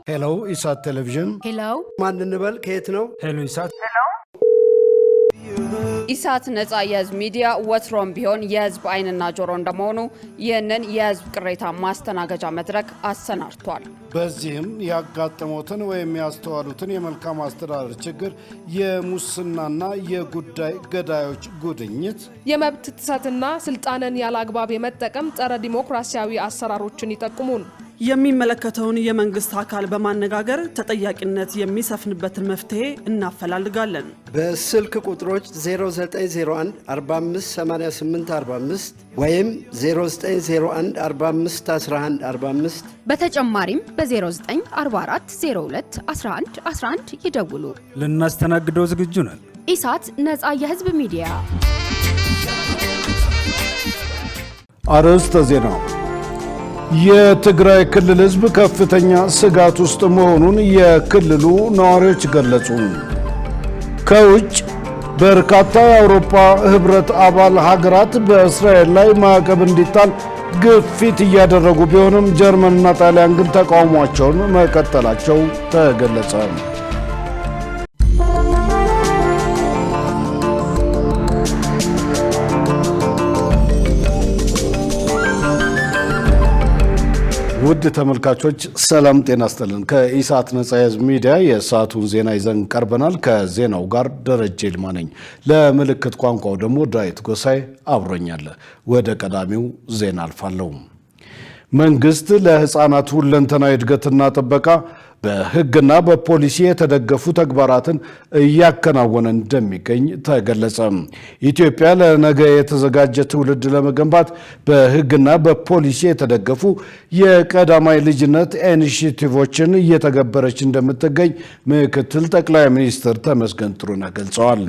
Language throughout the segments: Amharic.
ሄሎ ኢሳት ቴሌቪዥን ሄሎ ማን እንበል ከየት ነው? ሄሎ ኢሳት ኢሳት ነጻ የህዝብ ሚዲያ ወትሮም ቢሆን የህዝብ አይንና ጆሮ እንደመሆኑ ይህንን የህዝብ ቅሬታ ማስተናገጃ መድረክ አሰናድቷል። በዚህም ያጋጠሙትን ወይም ያስተዋሉትን የመልካም አስተዳደር ችግር፣ የሙስናና የጉዳይ ገዳዮች ጉድኝት፣ የመብት ጥሰትና ስልጣንን ያለአግባብ የመጠቀም ጸረ ዲሞክራሲያዊ አሰራሮችን ይጠቁሙን። የሚመለከተውን የመንግስት አካል በማነጋገር ተጠያቂነት የሚሰፍንበትን መፍትሄ እናፈላልጋለን። በስልክ ቁጥሮች 0901 4588 45 ወይም 0901 45 11 45 በተጨማሪም በ0944 02 11 11 ይደውሉ። ልናስተናግደው ዝግጁ ነን። ኢሳት ነጻ የህዝብ ሚዲያ። አርዕስተ ዜና። የትግራይ ክልል ህዝብ ከፍተኛ ስጋት ውስጥ መሆኑን የክልሉ ነዋሪዎች ገለጹ። ከውጭ በርካታ የአውሮፓ ህብረት አባል ሀገራት በእስራኤል ላይ ማዕቀብ እንዲጣል ግፊት እያደረጉ ቢሆንም ጀርመንና ጣሊያን ግን ተቃውሟቸውን መቀጠላቸው ተገለጸ። ውድ ተመልካቾች ሰላም ጤና ይስጥልን። ከኢሳት ነጻ የህዝብ ሚዲያ የሰዓቱን ዜና ይዘን ቀርበናል። ከዜናው ጋር ደረጀ ይልማ ነኝ። ለምልክት ቋንቋው ደግሞ ዳዊት ጎሳይ አብሮኛል። ወደ ቀዳሚው ዜና አልፋለሁ። መንግስት ለህፃናት ሁለንተናዊ እድገትና ጥበቃ በህግና በፖሊሲ የተደገፉ ተግባራትን እያከናወነ እንደሚገኝ ተገለጸ። ኢትዮጵያ ለነገ የተዘጋጀ ትውልድ ለመገንባት በህግና በፖሊሲ የተደገፉ የቀዳማይ ልጅነት ኢኒሼቲቮችን እየተገበረች እንደምትገኝ ምክትል ጠቅላይ ሚኒስትር ተመስገን ጥሩነህ ገልጸዋል።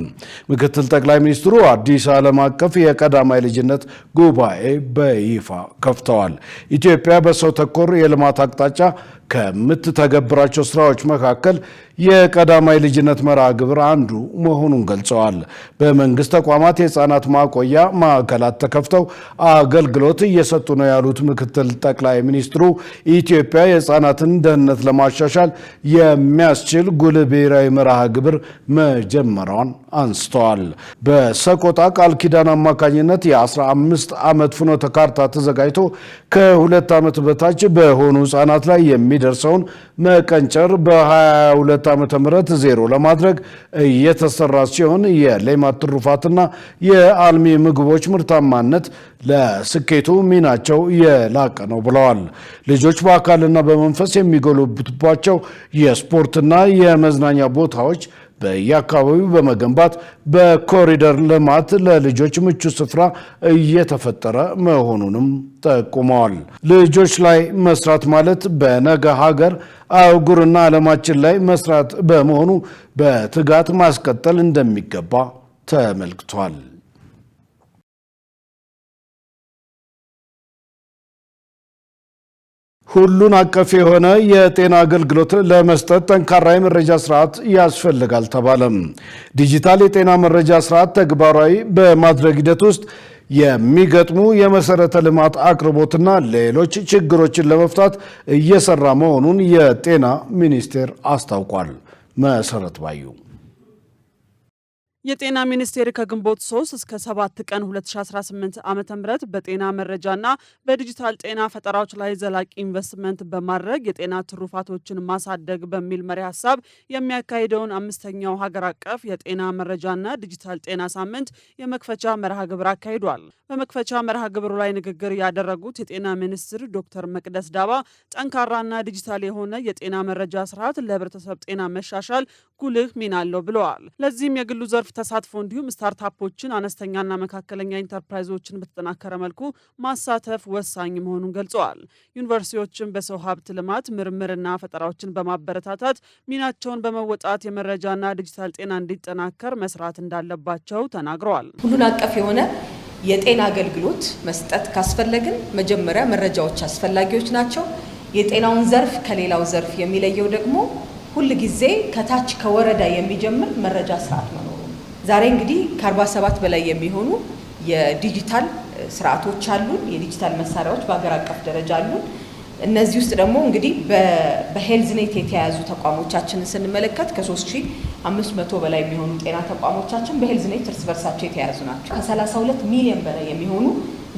ምክትል ጠቅላይ ሚኒስትሩ አዲስ ዓለም አቀፍ የቀዳማይ ልጅነት ጉባኤ በይፋ ከፍተዋል። ኢትዮጵያ በሰው ተኮር የልማት አቅጣጫ ከምትተገብራቸው ስራዎች መካከል የቀዳማይ ልጅነት መርሃ ግብር አንዱ መሆኑን ገልጸዋል። በመንግስት ተቋማት የህፃናት ማቆያ ማዕከላት ተከፍተው አገልግሎት እየሰጡ ነው ያሉት ምክትል ጠቅላይ ሚኒስትሩ ኢትዮጵያ የህፃናትን ደህንነት ለማሻሻል የሚያስችል ጉልህ ብሔራዊ መርሃ ግብር መጀመሯን አንስተዋል። በሰቆጣ ቃል ኪዳን አማካኝነት የ15 ዓመት ፍኖተ ካርታ ተዘጋጅቶ ከ2 ዓመት በታች በሆኑ ህፃናት ላይ የሚደርሰውን መቀንጨር በ22 ዓመተ ምህረት ዜሮ ለማድረግ እየተሰራ ሲሆን የሌማት ትሩፋትና የአልሚ ምግቦች ምርታማነት ለስኬቱ ሚናቸው የላቀ ነው ብለዋል። ልጆች በአካልና በመንፈስ የሚጎለብቱባቸው የስፖርትና የመዝናኛ ቦታዎች በየአካባቢው በመገንባት በኮሪደር ልማት ለልጆች ምቹ ስፍራ እየተፈጠረ መሆኑንም ጠቁመዋል። ልጆች ላይ መስራት ማለት በነገ ሀገር አህጉርና ዓለማችን ላይ መስራት በመሆኑ በትጋት ማስቀጠል እንደሚገባ ተመልክቷል። ሁሉን አቀፍ የሆነ የጤና አገልግሎት ለመስጠት ጠንካራ የመረጃ ስርዓት ያስፈልጋል ተባለም። ዲጂታል የጤና መረጃ ስርዓት ተግባራዊ በማድረግ ሂደት ውስጥ የሚገጥሙ የመሰረተ ልማት አቅርቦትና ሌሎች ችግሮችን ለመፍታት እየሰራ መሆኑን የጤና ሚኒስቴር አስታውቋል። መሰረት ባዩ የጤና ሚኒስቴር ከግንቦት 3 እስከ 7 ቀን 2018 ዓ.ም በጤና መረጃና በዲጂታል ጤና ፈጠራዎች ላይ ዘላቂ ኢንቨስትመንት በማድረግ የጤና ትሩፋቶችን ማሳደግ በሚል መሪ ሐሳብ የሚያካሂደውን 5ኛው ሀገር አቀፍ የጤና መረጃና ዲጂታል ጤና ሳምንት የመክፈቻ መርሃ ግብር አካሂዷል። በመክፈቻ መርሃ ግብሩ ላይ ንግግር ያደረጉት የጤና ሚኒስትር ዶክተር መቅደስ ዳባ ጠንካራና ዲጂታል የሆነ የጤና መረጃ ስርዓት ለህብረተሰብ ጤና መሻሻል ጉልህ ሚና አለው ብለዋል። ለዚህም የግሉ ዘርፍ ተሳትፎ እንዲሁም ስታርታፖችን አነስተኛና መካከለኛ ኢንተርፕራይዞችን በተጠናከረ መልኩ ማሳተፍ ወሳኝ መሆኑን ገልጸዋል። ዩኒቨርሲቲዎችን በሰው ሀብት ልማት ምርምርና ፈጠራዎችን በማበረታታት ሚናቸውን በመወጣት የመረጃና ዲጂታል ጤና እንዲጠናከር መስራት እንዳለባቸው ተናግረዋል። ሁሉን አቀፍ የሆነ የጤና አገልግሎት መስጠት ካስፈለግን መጀመሪያ መረጃዎች አስፈላጊዎች ናቸው። የጤናውን ዘርፍ ከሌላው ዘርፍ የሚለየው ደግሞ ሁል ጊዜ ከታች ከወረዳ የሚጀምር መረጃ ስርዓት መኖሩ። ዛሬ እንግዲህ ከ47 በላይ የሚሆኑ የዲጂታል ስርዓቶች አሉን። የዲጂታል መሳሪያዎች በአገር አቀፍ ደረጃ አሉን። እነዚህ ውስጥ ደግሞ እንግዲህ በሄልዝኔት የተያዙ ተቋሞቻችንን ስንመለከት ከ3500 በላይ የሚሆኑ ጤና ተቋሞቻችን በሄልዝኔት እርስ በርሳቸው የተያዙ ናቸው። ከ32 ሚሊዮን በላይ የሚሆኑ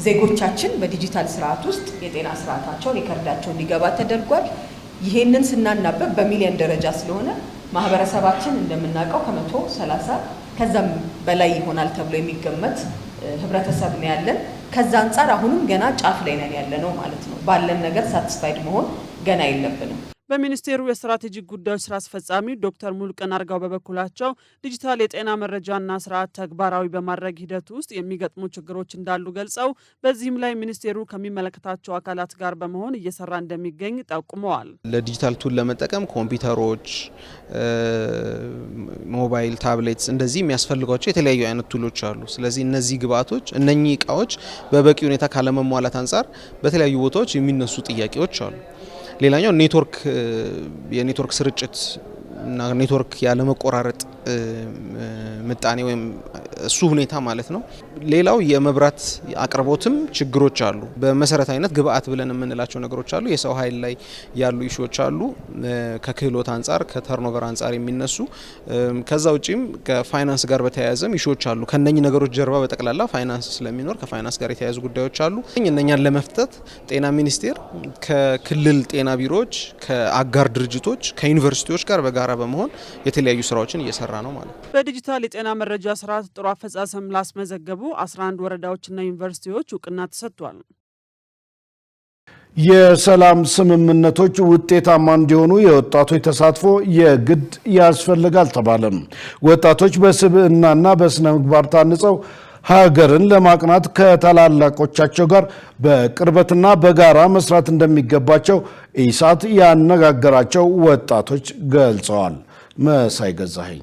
ዜጎቻችን በዲጂታል ስርዓት ውስጥ የጤና ስርዓታቸው ሪከርዳቸው እንዲገባ ተደርጓል። ይሄንን ስናናበብ በሚሊዮን ደረጃ ስለሆነ ማህበረሰባችን እንደምናውቀው ከ130 ከዛም በላይ ይሆናል ተብሎ የሚገመት ህብረተሰብ ነው ያለን። ከዛ አንፃር አሁንም ገና ጫፍ ላይ ነን ያለነው ማለት ነው። ባለን ነገር ሳቲስፋይድ መሆን ገና የለብንም። በሚኒስቴሩ የስትራቴጂክ ጉዳዮች ስራ አስፈጻሚ ዶክተር ሙሉቀን አርጋው በበኩላቸው ዲጂታል የጤና መረጃና ስርዓት ተግባራዊ በማድረግ ሂደት ውስጥ የሚገጥሙ ችግሮች እንዳሉ ገልጸው በዚህም ላይ ሚኒስቴሩ ከሚመለከታቸው አካላት ጋር በመሆን እየሰራ እንደሚገኝ ጠቁመዋል። ለዲጂታል ቱል ለመጠቀም ኮምፒውተሮች፣ ሞባይል፣ ታብሌትስ እንደዚህ የሚያስፈልጓቸው የተለያዩ አይነት ቱሎች አሉ። ስለዚህ እነዚህ ግብአቶች እነኚህ እቃዎች በበቂ ሁኔታ ካለመሟላት አንጻር በተለያዩ ቦታዎች የሚነሱ ጥያቄዎች አሉ። ሌላኛው የኔትወርክ ስርጭት እና ኔትወርክ ያለ መቆራረጥ ምጣኔ ወይም እሱ ሁኔታ ማለት ነው። ሌላው የመብራት አቅርቦትም ችግሮች አሉ። በመሰረታዊነት ግብአት ብለን የምንላቸው ነገሮች አሉ። የሰው ኃይል ላይ ያሉ ኢሹዎች አሉ። ከክህሎት አንጻር ከተርኖቨር አንጻር የሚነሱ ከዛ ውጪም ከፋይናንስ ጋር በተያያዘም ኢሹዎች አሉ። ከነኚህ ነገሮች ጀርባ በጠቅላላ ፋይናንስ ስለሚኖር ከፋይናንስ ጋር የተያያዙ ጉዳዮች አሉ። እነኛን ለመፍታት ጤና ሚኒስቴር ከክልል ጤና ቢሮዎች፣ ከአጋር ድርጅቶች፣ ከዩኒቨርሲቲዎች ጋር በጋራ በመሆን የተለያዩ ስራዎችን እየሰራ ነው ማለት ነው። በዲጂታል የጤና መረጃ ስርዓት ጥሩ አፈጻጸም ላስመዘገቡ 11 ወረዳዎችና ዩኒቨርሲቲዎች እውቅና ተሰጥቷል። የሰላም ስምምነቶች ውጤታማ እንዲሆኑ የወጣቶች ተሳትፎ የግድ ያስፈልጋል ተባለም። ወጣቶች በስብዕናና በስነ ምግባር ታንጸው ሀገርን ለማቅናት ከታላላቆቻቸው ጋር በቅርበትና በጋራ መስራት እንደሚገባቸው ኢሳት ያነጋገራቸው ወጣቶች ገልጸዋል። መሳይ ገዛኸኝ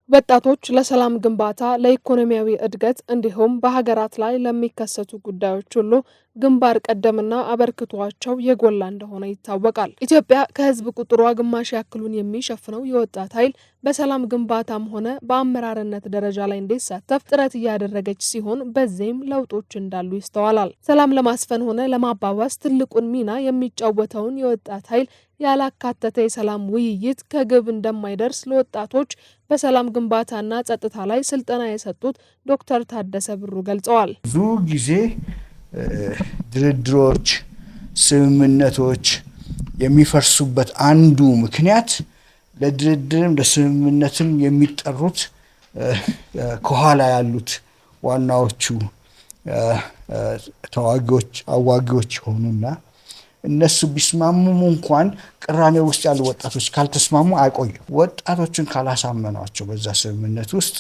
ወጣቶች ለሰላም ግንባታ፣ ለኢኮኖሚያዊ እድገት እንዲሁም በሀገራት ላይ ለሚከሰቱ ጉዳዮች ሁሉ ግንባር ቀደምና አበርክቷቸው የጎላ እንደሆነ ይታወቃል። ኢትዮጵያ ከህዝብ ቁጥሯ ግማሽ ያክሉን የሚሸፍነው የወጣት ኃይል በሰላም ግንባታም ሆነ በአመራርነት ደረጃ ላይ እንዲሳተፍ ጥረት እያደረገች ሲሆን በዚህም ለውጦች እንዳሉ ይስተዋላል። ሰላም ለማስፈን ሆነ ለማባባስ ትልቁን ሚና የሚጫወተውን የወጣት ኃይል ያላካተተ የሰላም ውይይት ከግብ እንደማይደርስ ለወጣቶች በሰላም ግንባታና ጸጥታ ላይ ስልጠና የሰጡት ዶክተር ታደሰ ብሩ ገልጸዋል። ብዙ ጊዜ ድርድሮች፣ ስምምነቶች የሚፈርሱበት አንዱ ምክንያት ለድርድርም ለስምምነትም የሚጠሩት ከኋላ ያሉት ዋናዎቹ ተዋጊዎች አዋጊዎች ሆኑና እነሱ ቢስማሙም እንኳን ቅራኔ ውስጥ ያሉ ወጣቶች ካልተስማሙ አይቆዩም። ወጣቶችን ካላሳመኗቸው በዛ ስምምነት ውስጥ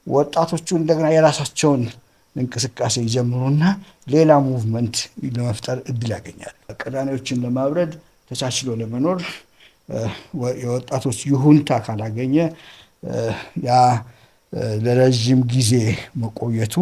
ወጣቶቹ እንደገና የራሳቸውን እንቅስቃሴ ይጀምሩና ሌላ ሙቭመንት ለመፍጠር እድል ያገኛሉ። ቅራኔዎችን ለማብረድ ተቻችሎ ለመኖር የወጣቶች ይሁንታ ካላገኘ ያ ለረጅም ጊዜ መቆየቱ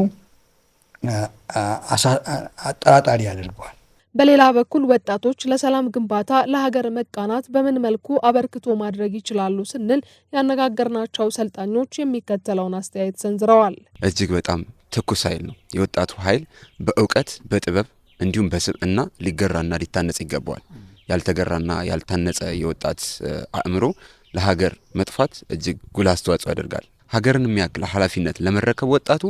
አጠራጣሪ ያደርገዋል። በሌላ በኩል ወጣቶች ለሰላም ግንባታ ለሀገር መቃናት በምን መልኩ አበርክቶ ማድረግ ይችላሉ ስንል ያነጋገርናቸው ሰልጣኞች የሚከተለውን አስተያየት ሰንዝረዋል። እጅግ በጣም ትኩስ ኃይል ነው። የወጣቱ ኃይል በእውቀት በጥበብ እንዲሁም በስብዕና ሊገራና ሊታነጽ ይገባዋል። ያልተገራና ያልታነጸ የወጣት አእምሮ ለሀገር መጥፋት እጅግ ጉልህ አስተዋጽኦ ያደርጋል። ሀገርን የሚያክል ኃላፊነት ለመረከብ ወጣቱ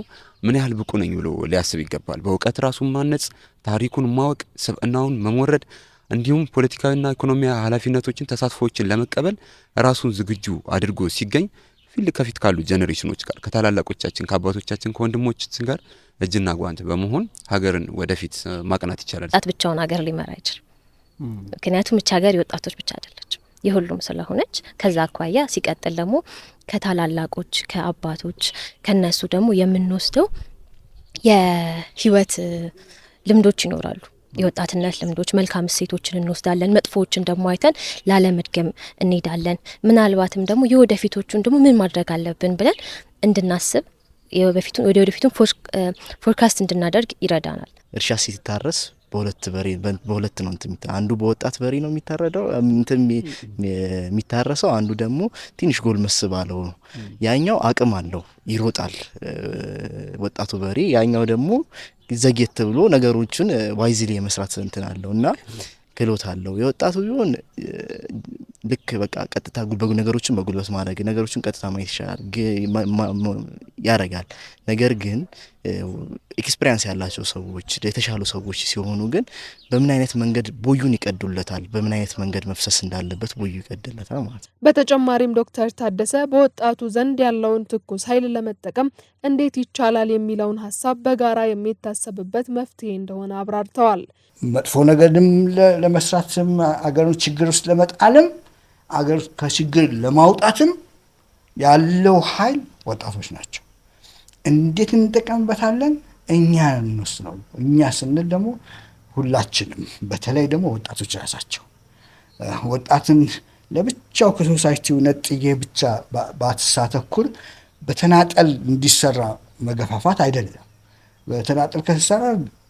ምን ያህል ብቁ ነኝ ብሎ ሊያስብ ይገባል። በእውቀት ራሱን ማነጽ፣ ታሪኩን ማወቅ፣ ስብዕናውን መሞረድ እንዲሁም ፖለቲካዊና ኢኮኖሚያዊ ኃላፊነቶችን ተሳትፎችን ለመቀበል ራሱን ዝግጁ አድርጎ ሲገኝ ፊት ከፊት ካሉ ጄኔሬሽኖች ጋር ከታላላቆቻችን ከአባቶቻችን ከወንድሞቻችን ጋር እጅና ጓንት በመሆን ሀገርን ወደፊት ማቅናት ይቻላል። ወጣት ብቻውን ሀገር ሊመራ አይችልም። ምክንያቱም እቺ ሀገር የወጣቶች ብቻ አይደለችም፣ የሁሉም ስለሆነች ከዛ አኳያ ሲቀጥል ደግሞ ከታላላቆች ከአባቶች ከነሱ ደግሞ የምንወስደው የህይወት ልምዶች ይኖራሉ። የወጣትነት ልምዶች፣ መልካም እሴቶችን እንወስዳለን። መጥፎዎችን ደግሞ አይተን ላለመድገም እንሄዳለን። ምናልባትም ደግሞ የወደፊቶቹን ደግሞ ምን ማድረግ አለብን ብለን እንድናስብ ወደፊቱን ፎርካስት እንድናደርግ ይረዳናል። እርሻ ሲታረስ በሁለት ነው አንዱ በወጣት በሬ ነው የሚታረደው የሚታረሰው፣ አንዱ ደግሞ ትንሽ ጎልመስ ባለው ነው። ያኛው አቅም አለው ይሮጣል ወጣቱ በሬ፣ ያኛው ደግሞ ዘግየት ብሎ ነገሮችን ዋይዝሊ የመስራት እንትን አለውና ክሎት አለው። የወጣቱ ቢሆን ልክ በቃ ቀጥታ ነገሮችን በጉልበት ማድረግ ነገሮችን ቀጥታ ማየት ይችላል ያረጋል። ነገር ግን ኤክስፒሪያንስ ያላቸው ሰዎች የተሻሉ ሰዎች ሲሆኑ ግን በምን አይነት መንገድ ቦዩን ይቀዱለታል፣ በምን አይነት መንገድ መፍሰስ እንዳለበት ቦዩ ይቀድለታል ማለት ነው። በተጨማሪም ዶክተር ታደሰ በወጣቱ ዘንድ ያለውን ትኩስ ኃይል ለመጠቀም እንዴት ይቻላል የሚለውን ሀሳብ በጋራ የሚታሰብበት መፍትሄ እንደሆነ አብራርተዋል። መጥፎ ነገርም ለመስራትም አገሩን ችግር ውስጥ ለመጣልም አገር ከችግር ለማውጣትም ያለው ኃይል ወጣቶች ናቸው። እንዴት እንጠቀምበታለን? እኛ እንወስነው። እኛ ስንል ደግሞ ሁላችንም፣ በተለይ ደግሞ ወጣቶች ራሳቸው። ወጣትን ለብቻው ከሶሳይቲው ነጥዬ ብቻ ባትሳተኩር በተናጠል እንዲሰራ መገፋፋት አይደለም። በተናጠል ከተሰራ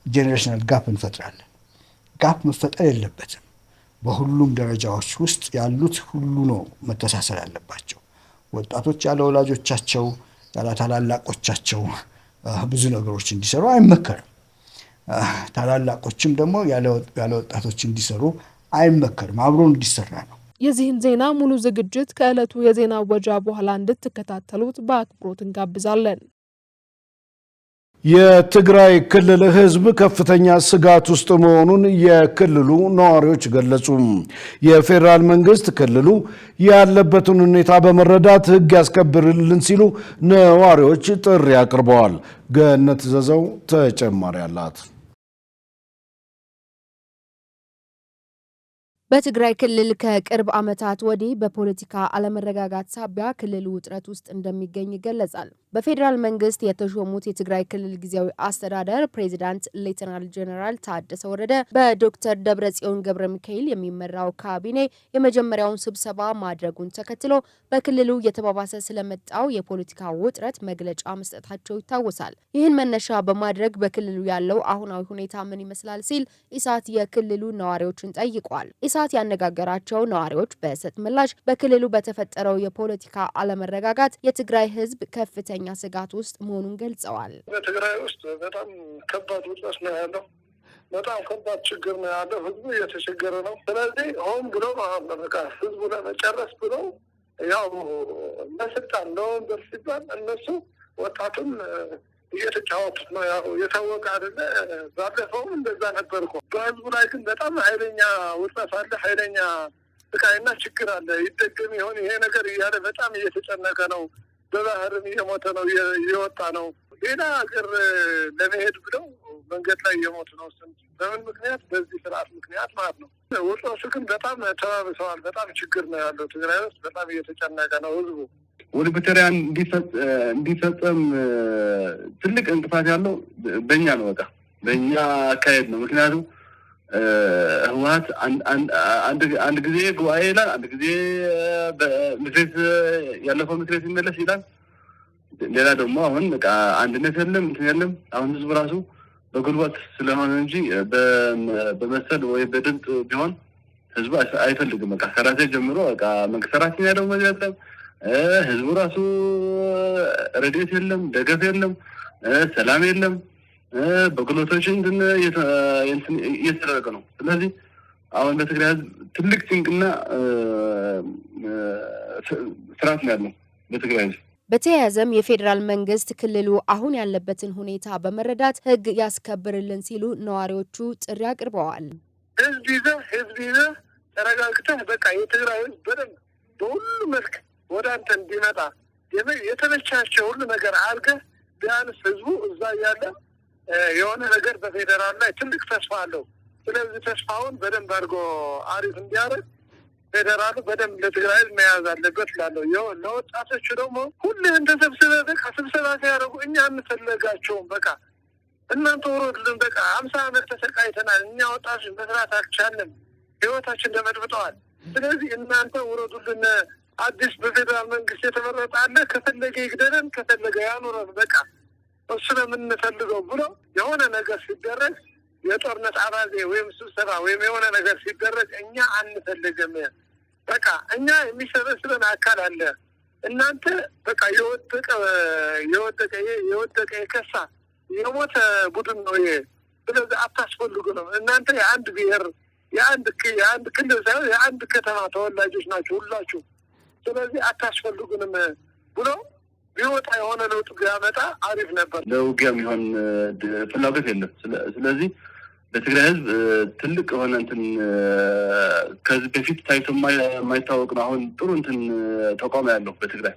ጄኔሬሽናል ጋፕ እንፈጥራለን። ጋፕ መፈጠር የለበትም። በሁሉም ደረጃዎች ውስጥ ያሉት ሁሉ ነው መተሳሰር ያለባቸው። ወጣቶች ያለ ወላጆቻቸው ያለ ታላላቆቻቸው ብዙ ነገሮች እንዲሰሩ አይመከርም። ታላላቆችም ደግሞ ያለ ወጣቶች እንዲሰሩ አይመከርም። አብሮ እንዲሰራ ነው። የዚህን ዜና ሙሉ ዝግጅት ከዕለቱ የዜና ወጃ በኋላ እንድትከታተሉት በአክብሮት እንጋብዛለን። የትግራይ ክልል ሕዝብ ከፍተኛ ስጋት ውስጥ መሆኑን የክልሉ ነዋሪዎች ገለጹ። የፌዴራል መንግስት ክልሉ ያለበትን ሁኔታ በመረዳት ሕግ ያስከብርልን ሲሉ ነዋሪዎች ጥሪ አቅርበዋል። ገነት ዘዘው ተጨማሪ አላት። በትግራይ ክልል ከቅርብ ዓመታት ወዲህ በፖለቲካ አለመረጋጋት ሳቢያ ክልሉ ውጥረት ውስጥ እንደሚገኝ ይገለጻል። በፌዴራል መንግስት የተሾሙት የትግራይ ክልል ጊዜያዊ አስተዳደር ፕሬዚዳንት ሌተናል ጄኔራል ታደሰ ወረደ በዶክተር ደብረጽዮን ገብረ ሚካኤል የሚመራው ካቢኔ የመጀመሪያውን ስብሰባ ማድረጉን ተከትሎ በክልሉ የተባባሰ ስለመጣው የፖለቲካ ውጥረት መግለጫ መስጠታቸው ይታወሳል። ይህን መነሻ በማድረግ በክልሉ ያለው አሁናዊ ሁኔታ ምን ይመስላል ሲል ኢሳት የክልሉ ነዋሪዎችን ጠይቋል። ኢሳት ያነጋገራቸው ነዋሪዎች በሰጥ ምላሽ በክልሉ በተፈጠረው የፖለቲካ አለመረጋጋት የትግራይ ህዝብ ከፍተኛ ስጋት ውስጥ መሆኑን ገልጸዋል። በትግራይ ውስጥ በጣም ከባድ ውጥረት ነው ያለው። በጣም ከባድ ችግር ነው ያለው። ህዝቡ እየተቸገረ ነው። ስለዚህ ሆን ብሎ በቃ ህዝቡ ለመጨረስ ብሎ ያው ለስልጣን ለወንበር ሲባል እነሱ ወጣቱን እየተጫወቱት ነው። ያው የታወቀ አይደለ? ባለፈውም እንደዛ ነበር እኮ። በህዝቡ ላይ ግን በጣም ኃይለኛ ውጥረት አለ፣ ኃይለኛ ስቃይና ችግር አለ። ይደገም ይሆን ይሄ ነገር እያለ በጣም እየተጨነቀ ነው። በባህርም እየሞተ ነው፣ እየወጣ ነው። ሌላ ሀገር ለመሄድ ብለው መንገድ ላይ እየሞቱ ነው። በምን ምክንያት? በዚህ ስርዓት ምክንያት ማለት ነው። ውጥረቱ ግን በጣም ተባብሰዋል። በጣም ችግር ነው ያለው ትግራይ ውስጥ። በጣም እየተጨነቀ ነው ህዝቡ። ወደ ፕሪቶሪያ እንዲፈጸም ትልቅ እንቅፋት ያለው በእኛ ነው። በቃ በእኛ አካሄድ ነው። ምክንያቱም ህወሓት አንድ ጊዜ ጉባኤ ይላል፣ አንድ ጊዜ በምክሬት ያለፈው ምክሬት ይመለስ ይላል። ሌላ ደግሞ አሁን በቃ አንድነት የለም እንትን የለም። አሁን ህዝቡ ራሱ በጉልበት ስለሆነ እንጂ በመሰል ወይ በድምፅ ቢሆን ህዝቡ አይፈልግም። በቃ ከራሴ ጀምሮ በቃ መንግስት ሰራተኛ ደግሞ የለም፣ ህዝቡ ራሱ ረድኤት የለም፣ ደገፍ የለም፣ ሰላም የለም። በጉልበቶች እየተደረገ ነው። ስለዚህ አሁን በትግራይ ህዝብ ትልቅ ጭንቅና ስርዓት ነው ያለው በትግራይ ህዝብ። በተያያዘም የፌዴራል መንግስት ክልሉ አሁን ያለበትን ሁኔታ በመረዳት ህግ ያስከብርልን ሲሉ ነዋሪዎቹ ጥሪ አቅርበዋል። ህዝብ ይዘህ ተረጋግተህ በቃ የትግራይ ህዝብ በደንብ በሁሉ መልክ ወደ አንተ እንዲመጣ የተመቻቸው ሁሉ ነገር አድርገህ ቢያንስ ህዝቡ እዛ እያለ የሆነ ነገር በፌዴራል ላይ ትልቅ ተስፋ አለው። ስለዚህ ተስፋውን በደንብ አድርጎ አሪፍ እንዲያደርግ ፌዴራሉ በደንብ ለትግራይ መያዝ አለበት ላለው ለወጣቶቹ ደግሞ ሁሉም ተሰብስበው በቃ ስብሰባ ሲያደርጉ እኛ እንፈልጋቸውም። በቃ እናንተ ወሮድልን፣ በቃ 50 ዓመት ተሰቃይተናል፣ እኛ ወጣቶች መስራት አልቻልንም፣ ህይወታችን ተመጥብጠዋል። ስለዚህ እናንተ ወሮድልን፣ አዲስ በፌዴራል መንግስት የተመረጠ አለ፣ ከፈለገ ይግደለን፣ ከፈለገ ያኑረን፣ በቃ እሱ ነው የምንፈልገው ብሎ የሆነ ነገር ሲደረግ የጦርነት አባዜ ወይም ስብሰባ ወይም የሆነ ነገር ሲደረግ እኛ አንፈልግም። በቃ እኛ የሚሰበስበን አካል አለ። እናንተ በቃ የወደቀ የከሳ የሞተ ቡድን ነው ይሄ። ስለዚህ አታስፈልጉ ነው። እናንተ የአንድ ብሔር የአንድ ክልል ሳይሆን የአንድ ከተማ ተወላጆች ናቸው ሁላችሁ። ስለዚህ አታስፈልጉንም ብሎ ቢወጣ የሆነ ለውጥ ቢያመጣ አሪፍ ነበር። ለውጊያ የሚሆን ፍላጎት የለም። ስለዚህ በትግራይ ህዝብ ትልቅ የሆነ እንትን ከዚህ በፊት ታይቶ የማይታወቅ ነው። አሁን ጥሩ እንትን ተቋም ያለው በትግራይ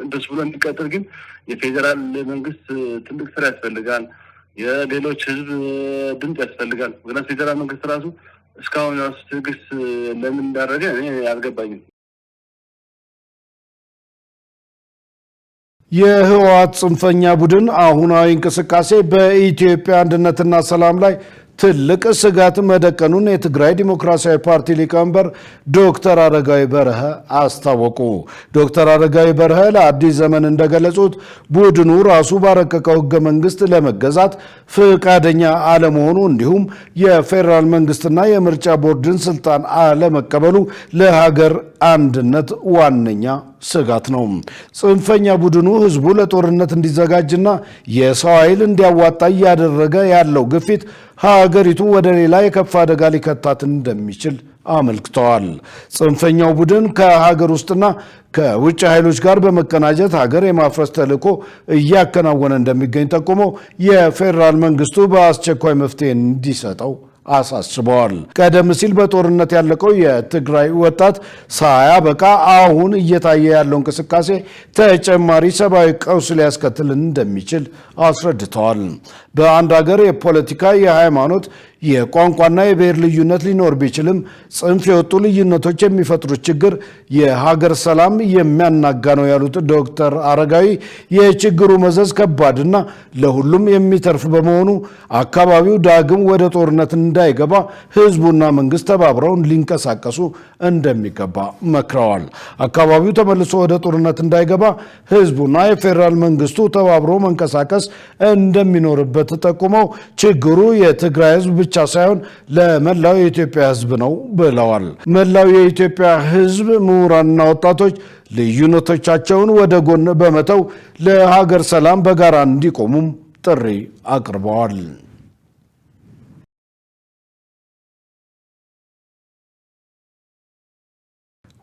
እንደሱ ብሎ እንዲቀጥል ግን የፌዴራል መንግስት ትልቅ ስራ ያስፈልጋል። የሌሎች ህዝብ ድምጽ ያስፈልጋል። ምክንያቱም ፌዴራል መንግስት ራሱ እስካሁን ራሱ ትዕግስት ለምን እንዳደረገ እኔ አልገባኝም። የህወሓት ጽንፈኛ ቡድን አሁናዊ እንቅስቃሴ በኢትዮጵያ አንድነትና ሰላም ላይ ትልቅ ስጋት መደቀኑን የትግራይ ዲሞክራሲያዊ ፓርቲ ሊቀመንበር ዶክተር አረጋዊ በርሀ አስታወቁ። ዶክተር አረጋዊ በርሀ ለአዲስ ዘመን እንደገለጹት ቡድኑ ራሱ ባረቀቀው ህገ መንግስት ለመገዛት ፈቃደኛ አለመሆኑ እንዲሁም የፌዴራል መንግስትና የምርጫ ቦርድን ስልጣን አለመቀበሉ ለሀገር አንድነት ዋነኛ ስጋት ነው። ጽንፈኛ ቡድኑ ህዝቡ ለጦርነት እንዲዘጋጅና የሰው ኃይል እንዲያዋጣ እያደረገ ያለው ግፊት ሀገሪቱ ወደ ሌላ የከፋ አደጋ ሊከታት እንደሚችል አመልክተዋል። ጽንፈኛው ቡድን ከሀገር ውስጥና ከውጭ ኃይሎች ጋር በመቀናጀት ሀገር የማፍረስ ተልዕኮ እያከናወነ እንደሚገኝ ጠቁሞ የፌዴራል መንግስቱ በአስቸኳይ መፍትሄ እንዲሰጠው አሳስበዋል። ቀደም ሲል በጦርነት ያለቀው የትግራይ ወጣት ሳያበቃ አሁን እየታየ ያለው እንቅስቃሴ ተጨማሪ ሰብአዊ ቀውስ ሊያስከትል እንደሚችል አስረድተዋል። በአንድ ሀገር የፖለቲካ፣ የሃይማኖት፣ የቋንቋና የብሔር ልዩነት ሊኖር ቢችልም ጽንፍ የወጡ ልዩነቶች የሚፈጥሩት ችግር የሀገር ሰላም የሚያናጋ ነው ያሉት ዶክተር አረጋዊ የችግሩ መዘዝ ከባድና ለሁሉም የሚተርፍ በመሆኑ አካባቢው ዳግም ወደ ጦርነት እንዳይገባ ህዝቡና መንግስት ተባብረው ሊንቀሳቀሱ እንደሚገባ መክረዋል። አካባቢው ተመልሶ ወደ ጦርነት እንዳይገባ ህዝቡና የፌዴራል መንግስቱ ተባብሮ መንቀሳቀስ እንደሚኖርበት ጠቁመው ችግሩ የትግራይ ህዝብ ብቻ ሳይሆን ለመላው የኢትዮጵያ ህዝብ ነው ብለዋል። መላው የኢትዮጵያ ህዝብ ምሁራንና ወጣቶች ልዩነቶቻቸውን ወደ ጎን በመተው ለሀገር ሰላም በጋራ እንዲቆሙም ጥሪ አቅርበዋል።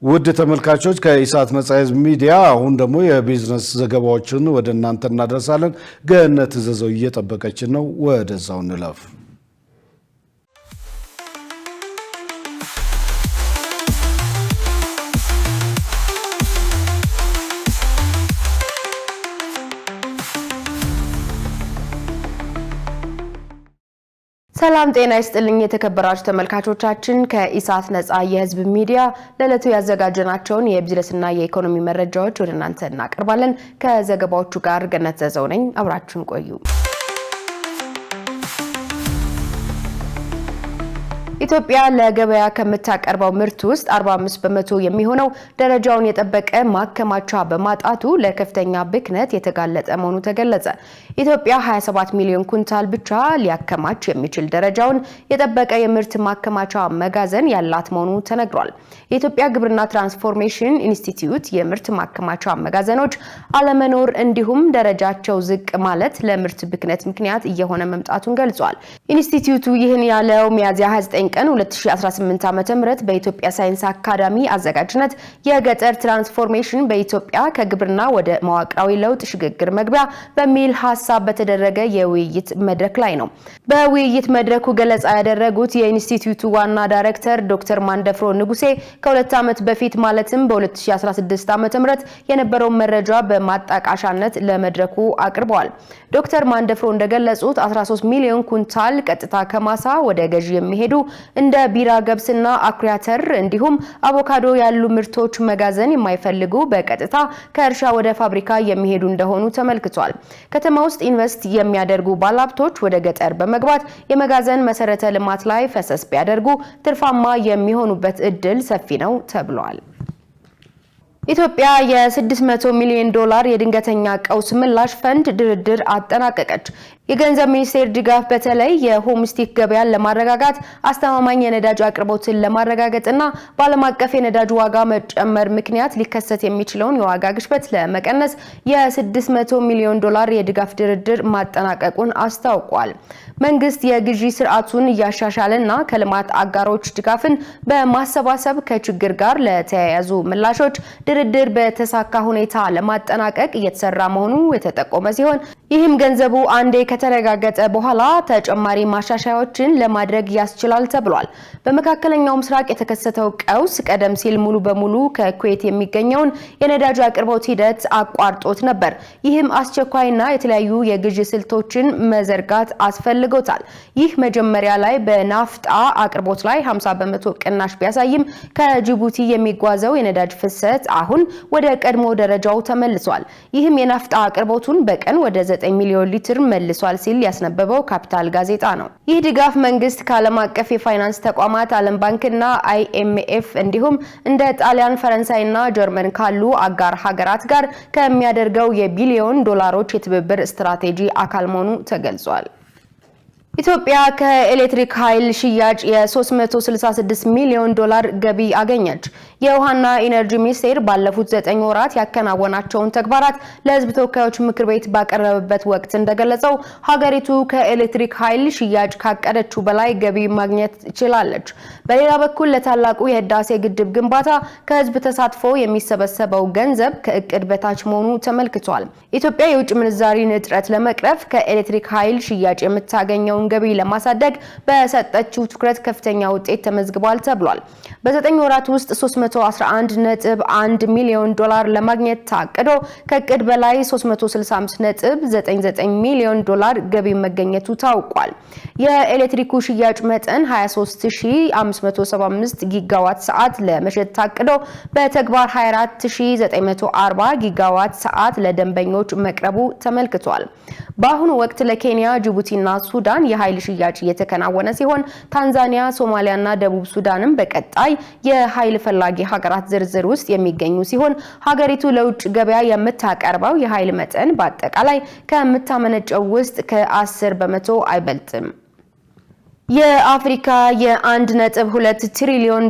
ውድ ተመልካቾች ከኢሳት ነጻ ህዝብ ሚዲያ አሁን ደግሞ የቢዝነስ ዘገባዎችን ወደ እናንተ እናደርሳለን። ገነት ዘዘው እየጠበቀችን ነው። ወደዛው እንለፍ። ሰላም ጤና ይስጥልኝ የተከበራችሁ ተመልካቾቻችን፣ ከኢሳት ነጻ የህዝብ ሚዲያ ለዕለቱ ያዘጋጀናቸውን የቢዝነስና የኢኮኖሚ መረጃዎች ወደ እናንተ እናቀርባለን። ከዘገባዎቹ ጋር ገነት ዘዘው ነኝ። አብራችሁን ቆዩ። ኢትዮጵያ ለገበያ ከምታቀርበው ምርት ውስጥ 45 በመቶ የሚሆነው ደረጃውን የጠበቀ ማከማቻ በማጣቱ ለከፍተኛ ብክነት የተጋለጠ መሆኑ ተገለጸ። ኢትዮጵያ 27 ሚሊዮን ኩንታል ብቻ ሊያከማች የሚችል ደረጃውን የጠበቀ የምርት ማከማቻ መጋዘን ያላት መሆኑ ተነግሯል። የኢትዮጵያ ግብርና ትራንስፎርሜሽን ኢንስቲትዩት የምርት ማከማቻ መጋዘኖች አለመኖር እንዲሁም ደረጃቸው ዝቅ ማለት ለምርት ብክነት ምክንያት እየሆነ መምጣቱን ገልጿል። ኢንስቲትዩቱ ይህን ያለው ሚያዝያ 29 ቀን 2018 ዓ.ም በኢትዮጵያ ሳይንስ አካዳሚ አዘጋጅነት የገጠር ትራንስፎርሜሽን በኢትዮጵያ ከግብርና ወደ መዋቅራዊ ለውጥ ሽግግር መግቢያ በሚል ሐሳብ በተደረገ የውይይት መድረክ ላይ ነው። በውይይት መድረኩ ገለጻ ያደረጉት የኢንስቲትዩቱ ዋና ዳይሬክተር ዶክተር ማንደፍሮ ንጉሴ ከሁለት ዓመት በፊት ማለትም በ2016 ዓ.ም የነበረው መረጃ በማጣቃሻነት ለመድረኩ አቅርበዋል። ዶክተር ማንደፍሮ እንደገለጹት 13 ሚሊዮን ኩንታል ቀጥታ ከማሳ ወደ ገዢ የሚሄዱ እንደ ቢራ፣ ገብስና አኩሪ አተር እንዲሁም አቮካዶ ያሉ ምርቶች መጋዘን የማይፈልጉ በቀጥታ ከእርሻ ወደ ፋብሪካ የሚሄዱ እንደሆኑ ተመልክቷል። ከተማ ውስጥ ኢንቨስት የሚያደርጉ ባለሀብቶች ወደ ገጠር በመግባት የመጋዘን መሰረተ ልማት ላይ ፈሰስ ቢያደርጉ ትርፋማ የሚሆኑበት እድል ሰፊ ነው ተብሏል። ኢትዮጵያ የ$600 ሚሊዮን የድንገተኛ ቀውስ ምላሽ ፈንድ ድርድር አጠናቀቀች። የገንዘብ ሚኒስቴር ድጋፍ በተለይ የሆምስቲክ ገበያን ለማረጋጋት አስተማማኝ የነዳጅ አቅርቦትን ለማረጋገጥና በዓለም አቀፍ የነዳጅ ዋጋ መጨመር ምክንያት ሊከሰት የሚችለውን የዋጋ ግሽበት ለመቀነስ የ$600 ሚሊዮን የድጋፍ ድርድር ማጠናቀቁን አስታውቋል። መንግስት የግዢ ስርዓቱን እያሻሻለና ከልማት አጋሮች ድጋፍን በማሰባሰብ ከችግር ጋር ለተያያዙ ምላሾች ድርድር በተሳካ ሁኔታ ለማጠናቀቅ እየተሰራ መሆኑ የተጠቆመ ሲሆን ይህም ገንዘቡ አንዴ ከተረጋገጠ በኋላ ተጨማሪ ማሻሻያዎችን ለማድረግ ያስችላል ተብሏል። በመካከለኛው ምስራቅ የተከሰተው ቀውስ ቀደም ሲል ሙሉ በሙሉ ከኩዌት የሚገኘውን የነዳጅ አቅርቦት ሂደት አቋርጦት ነበር። ይህም አስቸኳይና የተለያዩ የግዢ ስልቶችን መዘርጋት አስፈልጎታል። ይህ መጀመሪያ ላይ በናፍጣ አቅርቦት ላይ 50% ቅናሽ ቢያሳይም ከጅቡቲ የሚጓዘው የነዳጅ ፍሰት አሁን ወደ ቀድሞ ደረጃው ተመልሷል። ይህም የናፍጣ አቅርቦቱን በቀን ወደ 9 ሚሊዮን ሊትር መልሷል ሲል ያስነበበው ካፒታል ጋዜጣ ነው። ይህ ድጋፍ መንግስት ከዓለም አቀፍ የፋይናንስ ተቋማት ዓለም ባንክና IMF እንዲሁም እንደ ጣሊያን፣ ፈረንሳይና ጀርመን ካሉ አጋር ሀገራት ጋር ከሚያደርገው የቢሊዮን ዶላሮች የትብብር ስትራቴጂ አካል መሆኑ ተገልጿል። ኢትዮጵያ ከኤሌክትሪክ ኃይል ሽያጭ የ$366 ሚሊዮን ገቢ አገኘች። የውሃና ኢነርጂ ሚኒስቴር ባለፉት 9 ወራት ያከናወናቸውን ተግባራት ለሕዝብ ተወካዮች ምክር ቤት ባቀረበበት ወቅት እንደገለጸው ሀገሪቱ ከኤሌክትሪክ ኃይል ሽያጭ ካቀደችው በላይ ገቢ ማግኘት ችላለች። በሌላ በኩል ለታላቁ የህዳሴ ግድብ ግንባታ ከሕዝብ ተሳትፎ የሚሰበሰበው ገንዘብ ከእቅድ በታች መሆኑ ተመልክቷል። ኢትዮጵያ የውጭ ምንዛሪን እጥረት ለመቅረፍ ከኤሌክትሪክ ኃይል ሽያጭ የምታገኘው ገቢ ለማሳደግ በሰጠችው ትኩረት ከፍተኛ ውጤት ተመዝግቧል ተብሏል። በ9 ወራት ውስጥ $311.1 ሚሊዮን ለማግኘት ታቅዶ ከእቅድ በላይ $365.99 ሚሊዮን ገቢ መገኘቱ ታውቋል። የኤሌክትሪኩ ሽያጭ መጠን 23575 ጊጋዋት ሰዓት ለመሸጥ ታቅዶ በተግባር 24940 ጊጋዋት ሰዓት ለደንበኞች መቅረቡ ተመልክቷል። በአሁኑ ወቅት ለኬንያ፣ ጅቡቲና ሱዳን የኃይል ሽያጭ እየተከናወነ ሲሆን ታንዛኒያ፣ ሶማሊያና ደቡብ ሱዳንም በቀጣይ የኃይል ፈላጊ ሀገራት ዝርዝር ውስጥ የሚገኙ ሲሆን ሀገሪቱ ለውጭ ገበያ የምታቀርበው የኃይል መጠን በአጠቃላይ ከምታመነጨው ውስጥ ከ10% አይበልጥም። የአፍሪካ የ$1.2 ትሪሊዮን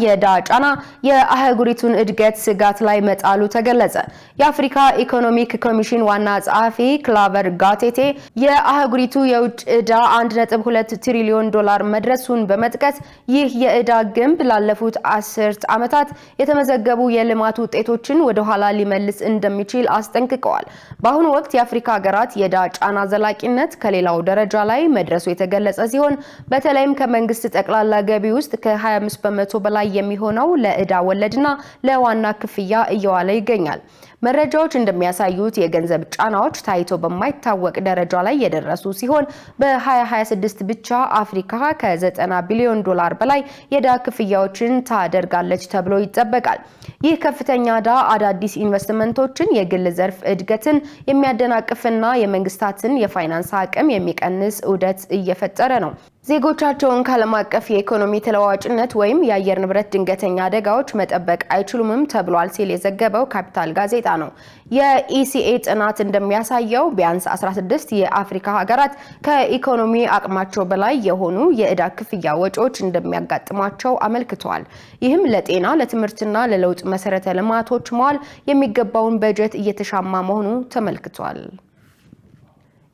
የዕዳ ጫና የአህጉሪቱን እድገት ስጋት ላይ መጣሉ ተገለጸ። የአፍሪካ ኢኮኖሚክ ኮሚሽን ዋና ጸሐፊ ክላቨር ጋቴቴ የአህጉሪቱ የውጭ ዕዳ $1.2 ትሪሊዮን መድረሱን በመጥቀስ ይህ የዕዳ ግንብ ላለፉት 10 ዓመታት የተመዘገቡ የልማት ውጤቶችን ወደ ኋላ ሊመልስ እንደሚችል አስጠንቅቀዋል። በአሁኑ ወቅት የአፍሪካ ሀገራት የዕዳ ጫና ዘላቂነት ከሌላው ደረጃ ላይ መድረሱ የተገለጸ ሲሆን በተለይም ከመንግስት ጠቅላላ ገቢ ውስጥ ከ25% በላይ የሚሆነው ለዕዳ ወለድና ለዋና ክፍያ እየዋለ ይገኛል። መረጃዎች እንደሚያሳዩት የገንዘብ ጫናዎች ታይቶ በማይታወቅ ደረጃ ላይ የደረሱ ሲሆን በ2026 ብቻ አፍሪካ ከ$90 ቢሊዮን በላይ የዕዳ ክፍያዎችን ታደርጋለች ተብሎ ይጠበቃል። ይህ ከፍተኛ ዕዳ አዳዲስ ኢንቨስትመንቶችን፣ የግል ዘርፍ እድገትን የሚያደናቅፍና የመንግስታትን የፋይናንስ አቅም የሚቀንስ ዑደት እየፈጠረ ነው። ዜጎቻቸውን ከዓለም አቀፍ የኢኮኖሚ ተለዋዋጭነት ወይም የአየር ንብረት ድንገተኛ አደጋዎች መጠበቅ አይችሉም ተብሏል ሲል የዘገበው ካፒታል ጋዜጣ ነው። የኢሲኤ ጥናት እንደሚያሳየው ቢያንስ 16 የአፍሪካ ሀገራት ከኢኮኖሚ አቅማቸው በላይ የሆኑ የዕዳ ክፍያ ወጪዎች እንደሚያጋጥሟቸው አመልክተዋል። ይህም ለጤና፣ ለትምህርትና ለለውጥ መሰረተ ልማቶች መዋል የሚገባውን በጀት እየተሻማ መሆኑ ተመልክቷል።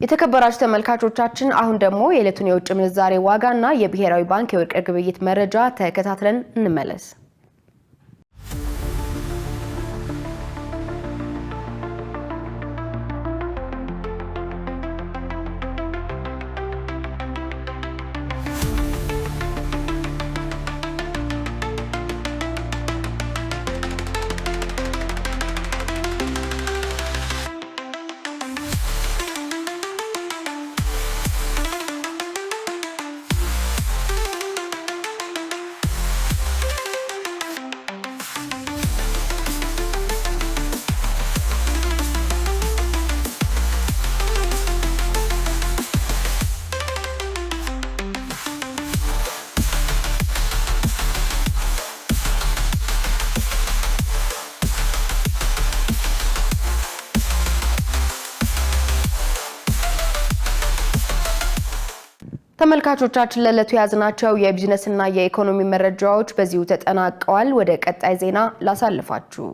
የተከበራችሁ ተመልካቾቻችን አሁን ደግሞ የዕለቱን የውጭ ምንዛሬ ዋጋና የብሔራዊ ባንክ የወርቅ ግብይት መረጃ ተከታትለን እንመለስ። ተመልካቾቻችን ለዕለቱ ያዝናቸው የቢዝነስና የኢኮኖሚ መረጃዎች በዚሁ ተጠናቀዋል። ወደ ቀጣይ ዜና ላሳልፋችሁ።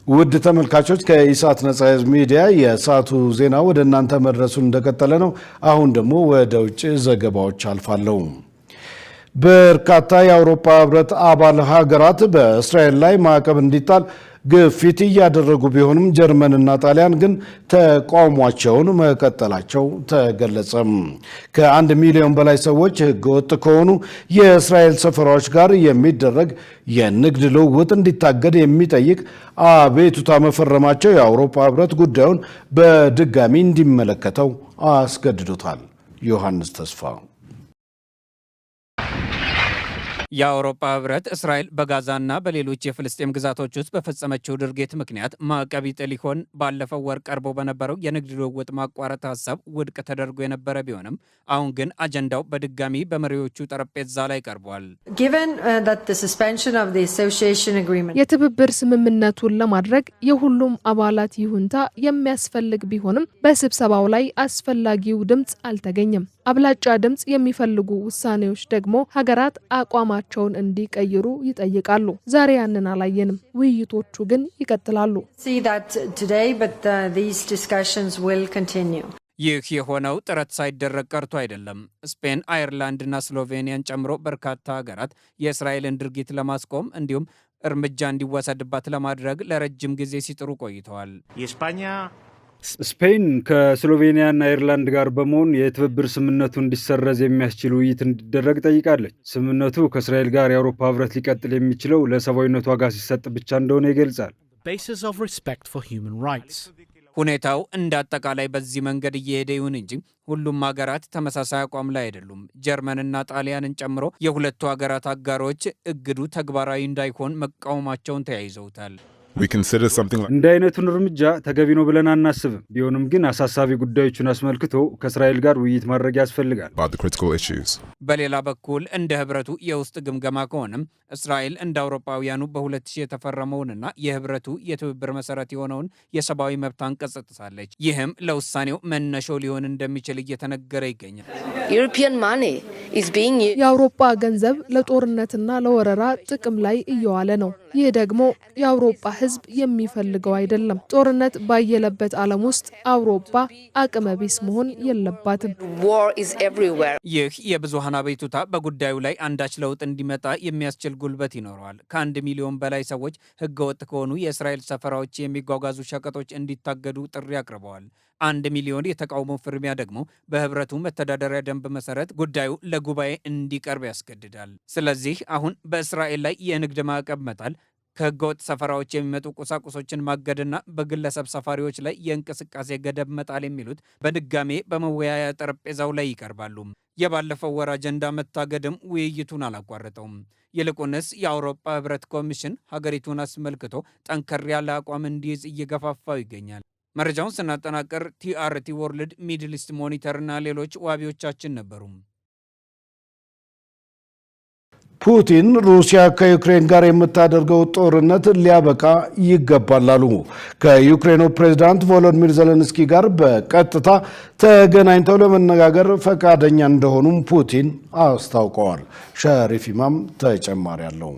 ውድ ተመልካቾች ከኢሳት ነጻ ህዝብ ሚዲያ የሰዓቱ ዜና ወደ እናንተ መድረሱን እንደቀጠለ ነው። አሁን ደግሞ ወደ ውጭ ዘገባዎች አልፋለሁ። በርካታ የአውሮፓ ህብረት አባል ሀገራት በእስራኤል ላይ ማዕቀብ እንዲጣል ግፊት እያደረጉ ቢሆንም ጀርመንና ጣሊያን ግን ተቃውሟቸውን መቀጠላቸው ተገለጸ። ከ1 ሚሊዮን በላይ ሰዎች ህገወጥ ከሆኑ የእስራኤል ሰፈራዎች ጋር የሚደረግ የንግድ ልውውጥ እንዲታገድ የሚጠይቅ አቤቱታ መፈረማቸው የአውሮፓ ህብረት ጉዳዩን በድጋሚ እንዲመለከተው አስገድዶታል። ዮሐንስ ተስፋ የአውሮፓ ህብረት እስራኤል በጋዛና በሌሎች የፍልስጤም ግዛቶች ውስጥ በፈጸመችው ድርጊት ምክንያት ማዕቀብ ይጥል ይሆን ባለፈው ወር ቀርቦ በነበረው የንግድ ልውውጥ ማቋረጥ ሀሳብ ውድቅ ተደርጎ የነበረ ቢሆንም አሁን ግን አጀንዳው በድጋሚ በመሪዎቹ ጠረጴዛ ላይ ቀርቧል። የትብብር ስምምነቱን ለማድረግ የሁሉም አባላት ይሁንታ የሚያስፈልግ ቢሆንም በስብሰባው ላይ አስፈላጊው ድምፅ አልተገኘም። አብላጫ ድምፅ የሚፈልጉ ውሳኔዎች ደግሞ ሀገራት አቋማቸውን እንዲቀይሩ ይጠይቃሉ። ዛሬ ያንን አላየንም። ውይይቶቹ ግን ይቀጥላሉ። ይህ የሆነው ጥረት ሳይደረግ ቀርቶ አይደለም። ስፔን፣ አየርላንድና ስሎቬኒያን ጨምሮ በርካታ ሀገራት የእስራኤልን ድርጊት ለማስቆም እንዲሁም እርምጃ እንዲወሰድባት ለማድረግ ለረጅም ጊዜ ሲጥሩ ቆይተዋል። ስፔን ከስሎቬኒያና አየርላንድ ጋር በመሆን የትብብር ስምምነቱ እንዲሰረዝ የሚያስችል ውይይት እንዲደረግ ጠይቃለች። ስምምነቱ ከእስራኤል ጋር የአውሮፓ ህብረት ሊቀጥል የሚችለው ለሰብአዊነት ዋጋ ሲሰጥ ብቻ እንደሆነ ይገልጻል። ሁኔታው እንደ አጠቃላይ በዚህ መንገድ እየሄደ ይሁን እንጂ ሁሉም ሀገራት ተመሳሳይ አቋም ላይ አይደሉም። ጀርመንና ጣሊያንን ጨምሮ የሁለቱ ሀገራት አጋሮች እግዱ ተግባራዊ እንዳይሆን መቃወማቸውን ተያይዘውታል። እንደ አይነቱን እርምጃ ተገቢ ነው ብለን አናስብም። ቢሆንም ግን አሳሳቢ ጉዳዮችን አስመልክቶ ከእስራኤል ጋር ውይይት ማድረግ ያስፈልጋል። በሌላ በኩል እንደ ህብረቱ የውስጥ ግምገማ ከሆነም እስራኤል እንደ አውሮፓውያኑ በ2000 የተፈረመውንና የህብረቱ የትብብር መሰረት የሆነውን የሰብአዊ መብት አንቀጽ ጥሳለች። ይህም ለውሳኔው መነሾ ሊሆን እንደሚችል እየተነገረ ይገኛል። የአውሮፓ ገንዘብ ለጦርነትና ለወረራ ጥቅም ላይ እየዋለ ነው። ይህ ደግሞ የአውሮፓ ህዝብ የሚፈልገው አይደለም። ጦርነት ባየለበት ዓለም ውስጥ አውሮፓ አቅመ ቢስ መሆን የለባትም። ይህ የብዙሃን አቤቱታ በጉዳዩ ላይ አንዳች ለውጥ እንዲመጣ የሚያስችል ጉልበት ይኖረዋል። ከ1 ሚሊዮን በላይ ሰዎች ህገወጥ ከሆኑ የእስራኤል ሰፈራዎች የሚጓጓዙ ሸቀጦች እንዲታገዱ ጥሪ አቅርበዋል። 1 ሚሊዮን የተቃውሞ ፍርሚያ ደግሞ በህብረቱ መተዳደሪያ ደንብ መሰረት ጉዳዩ ለጉባኤ እንዲቀርብ ያስገድዳል። ስለዚህ አሁን በእስራኤል ላይ የንግድ ማዕቀብ መጣል፣ ከህገወጥ ሰፈራዎች የሚመጡ ቁሳቁሶችን ማገድና በግለሰብ ሰፋሪዎች ላይ የእንቅስቃሴ ገደብ መጣል የሚሉት በድጋሜ በመወያያ ጠረጴዛው ላይ ይቀርባሉ። የባለፈው ወር አጀንዳ መታገድም ውይይቱን አላቋረጠውም። ይልቁንስ የአውሮፓ ህብረት ኮሚሽን ሀገሪቱን አስመልክቶ ጠንከር ያለ አቋም እንዲይዝ እየገፋፋው ይገኛል። መረጃውን ስናጠናቀር ቲአርቲ ወርልድ፣ ሚድል ኢስት ሞኒተር እና ሌሎች ዋቢዎቻችን ነበሩ። ፑቲን ሩሲያ ከዩክሬን ጋር የምታደርገው ጦርነት ሊያበቃ ይገባል አሉ። ከዩክሬኑ ፕሬዝዳንት ቮሎዲሚር ዜሌንስኪ ጋር በቀጥታ ተገናኝተው ለመነጋገር ፈቃደኛ እንደሆኑም ፑቲን አስታውቀዋል። ሸሪፍ ኢማም ተጨማሪ አለው።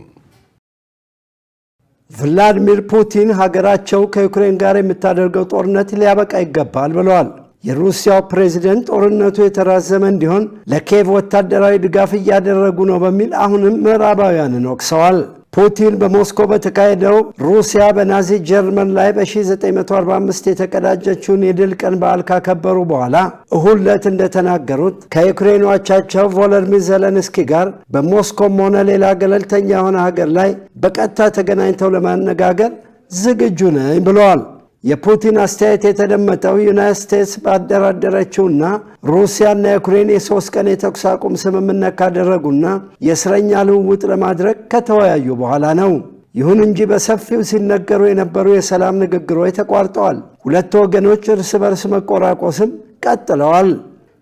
ቭላዲሚር ፑቲን ሀገራቸው ከዩክሬን ጋር የምታደርገው ጦርነት ሊያበቃ ይገባል ብለዋል። የሩሲያው ፕሬዝደንት ጦርነቱ የተራዘመ እንዲሆን ለኪየቭ ወታደራዊ ድጋፍ እያደረጉ ነው በሚል አሁንም ምዕራባውያንን ወቅሰዋል። ፑቲን በሞስኮ በተካሄደው ሩሲያ በናዚ ጀርመን ላይ በ1945 የተቀዳጀችውን የድል ቀን በዓል ካከበሩ በኋላ እሁድ ዕለት እንደተናገሩት ከዩክሬን አቻቸው ቮሎዲሚር ዜሌንስኪ ጋር በሞስኮም ሆነ ሌላ ገለልተኛ የሆነ ሀገር ላይ በቀጥታ ተገናኝተው ለማነጋገር ዝግጁ ነኝ ብለዋል። የፑቲን አስተያየት የተደመጠው ዩናይትድ ስቴትስ ባደራደረችውና ሩሲያና ዩክሬን የ3 ቀን የተኩስ አቁም ስምምነት ካደረጉና የእስረኛ ልውውጥ ለማድረግ ከተወያዩ በኋላ ነው። ይሁን እንጂ በሰፊው ሲነገሩ የነበሩ የሰላም ንግግሮች ተቋርጠዋል። ሁለቱ ወገኖች እርስ በርስ መቆራቆስም ቀጥለዋል።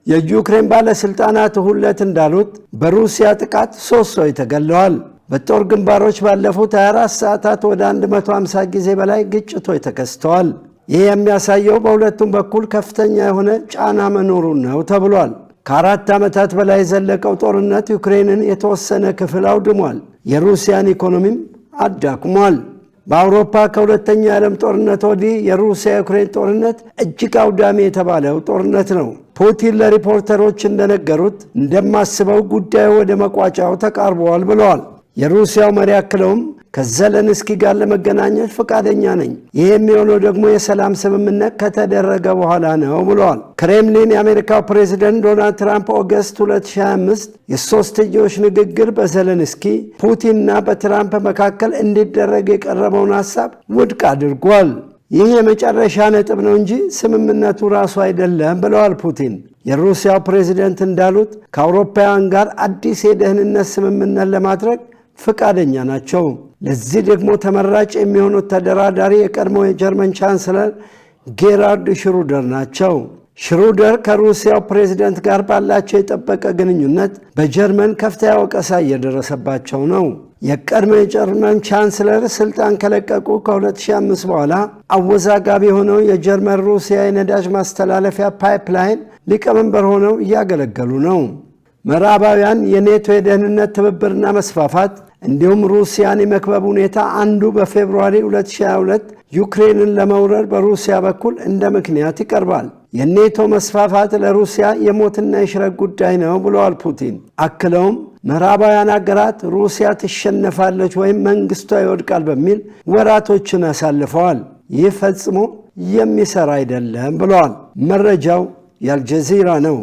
የዩክሬን ባለስልጣናት ሁለት እንዳሉት በሩሲያ ጥቃት 3 ሰዎች ተገድለዋል። በጦር ግንባሮች ባለፉት 24 ሰዓታት ወደ 150 ጊዜ በላይ ግጭቶች ተከስተዋል። ይህ የሚያሳየው በሁለቱም በኩል ከፍተኛ የሆነ ጫና መኖሩን ነው ተብሏል። ከ4 ዓመታት በላይ የዘለቀው ጦርነት ዩክሬንን የተወሰነ ክፍል አውድሟል፣ የሩሲያን ኢኮኖሚም አዳክሟል። በአውሮፓ ከሁለተኛው የዓለም ጦርነት ወዲህ የሩሲያ ዩክሬን ጦርነት እጅግ አውዳሚ የተባለው ጦርነት ነው። ፑቲን ለሪፖርተሮች እንደነገሩት እንደማስበው ጉዳዩ ወደ መቋጫው ተቃርበዋል ብለዋል። የሩሲያው መሪ አክለውም ከዘለንስኪ ጋር ለመገናኘት ፈቃደኛ ነኝ፣ ይህ የሚሆነው ደግሞ የሰላም ስምምነት ከተደረገ በኋላ ነው ብለዋል። ክሬምሊን የአሜሪካው ፕሬዚደንት ዶናልድ ትራምፕ ኦገስት 2025 የሶስትዮሽ ንግግር በዘለንስኪ ፑቲንና በትራምፕ መካከል እንዲደረግ የቀረበውን ሐሳብ ውድቅ አድርጓል። ይህ የመጨረሻ ነጥብ ነው እንጂ ስምምነቱ ራሱ አይደለም ብለዋል ፑቲን። የሩሲያው ፕሬዚደንት እንዳሉት ከአውሮፓውያን ጋር አዲስ የደህንነት ስምምነት ለማድረግ ፈቃደኛ ናቸው። ለዚህ ደግሞ ተመራጭ የሚሆኑት ተደራዳሪ የቀድሞ የጀርመን ቻንስለር ጌራርድ ሽሩደር ናቸው። ሽሩደር ከሩሲያው ፕሬዝደንት ጋር ባላቸው የጠበቀ ግንኙነት በጀርመን ከፍተኛ ወቀሳ እየደረሰባቸው ነው። የቀድሞ የጀርመን ቻንስለር ስልጣን ከለቀቁ ከ2005 በኋላ አወዛጋቢ የሆነው የጀርመን ሩሲያ የነዳጅ ማስተላለፊያ ፓይፕላይን ሊቀመንበር ሆነው እያገለገሉ ነው። ምዕራባውያን የኔቶ የደህንነት ትብብርና መስፋፋት እንዲሁም ሩሲያን የመክበብ ሁኔታ አንዱ በፌብሩዋሪ 2022 ዩክሬንን ለመውረር በሩሲያ በኩል እንደ ምክንያት ይቀርባል። የኔቶ መስፋፋት ለሩሲያ የሞትና የሽረት ጉዳይ ነው ብለዋል ፑቲን። አክለውም ምዕራባውያን አገራት ሩሲያ ትሸነፋለች ወይም መንግስቷ ይወድቃል በሚል ወራቶችን አሳልፈዋል። ይህ ፈጽሞ የሚሰራ አይደለም ብለዋል። መረጃው የአልጀዚራ ነው።